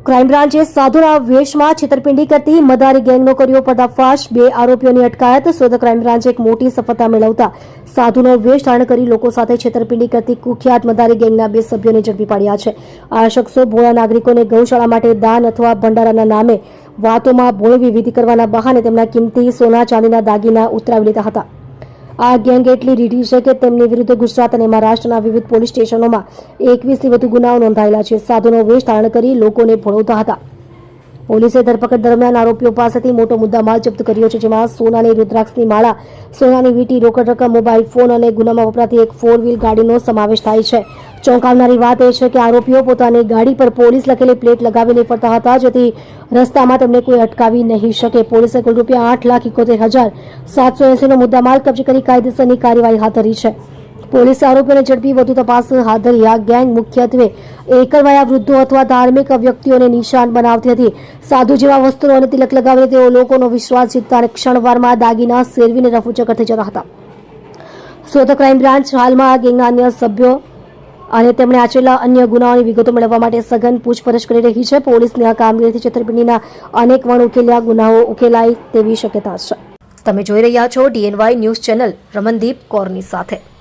Crime બ્રાન્ચે સાધુના વેશમાં છેતરપિંડી કરતી મદારી ગેંગનો કર્યો પર્દાફાશ, 2 આરોપીઓની અટકાયત. સુરત ક્રાઇમ બ્રાન્ચે એક મોટી સફળતા મેળવતા સાધુનો વેશ ધારણ કરી લોકો સાથે છેતરપિંડી કરતી કુખ્યાત મદારી ગેંગના 2 સભ્યોને ઝડપી પાડ્યા છે. આ શખ્સો ભોળા નાગરિકોને ગૌશાળા માટે દાન અથવા ભંડારાના નામે વાતોમાં ભોળવી વિધિ કરવાના બહાને તેમના કિંમતી સોના ચાંદીના દાગીના ઉતરાવી લેતા હતા. આ ગેંગ એટલી રીઢી છે કે તેમની વિરુદ્ધ ગુજરાત અને મહારાષ્ટ્રના વિવિધ પોલીસ સ્ટેશનોમાં 21થી વધુ ગુનાઓ નોંધાયેલા છે. સાધુનો વેશ ધારણ કરી લોકોને ભોળવતા હતા. પોલીસે ધરપકડ દરમિયાન આરોપીઓ પાસેથી મોટો મુદ્દામાલ જપ્ત કર્યો છે, જેમાં સોનાની રુદ્રાક્ષની માળા, સોનાની વીંટી, રોકડ રકમ, મોબાઈલ ફોન અને ગુનામાં વપરાતી એક 4 વ્હીલ ગાડીનો સમાવેશ થાય છે. ચોંકાવનારી વાત એ છે કે આરોપીઓ પોતાની ગાડી પર પોલીસ લખેલી પ્લેટ લગાવીને ફરતા હતા, જેથી રસ્તામાં તેમને કોઈ અટકાવી નહીં શકે. પોલીસે કુલ ₹8,71,780 નો મુદ્દામાલ કબજે કરી કાયદેસરની કાર્યવાહી હાથ ધરી છે. પોલીસે આરોપીઓને ઝડપી વધુ તપાસ હાથ ધરી. આ ગેંગ મુખ્યત્વે એકલવાયા વૃદ્ધો અથવા ધાર્મિક વ્યક્તિઓને નિશાન બનાવતી હતી. સાધુ જેવા વસ્ત્રો અને તિલક લગાવીને તેઓ લોકોનો વિશ્વાસ જીતતા અને ક્ષણવારમાં દાગીના સેરવીને રફુચક્કર થઈ જતા હતા. સુરત ક્રાઇમ બ્રાન્ચ હાલમાં આ ગેંગના અન્ય સભ્યો અને તેમણે આચરેલા અન્ય ગુનાઓની વિગતો મેળવવા માટે સઘન પૂછપરછ કરી રહી છે. પોલીસની આ કામગીરીથી છેતરપિંડીના અનેક વણઉકેલ્યા ગુનાઓ ઉકેલાય તેવી શક્યતા છે. તમે જોઈ રહ્યા છો DNY ન્યૂઝ ચેનલ રમનદીપ કૌરની સાથે.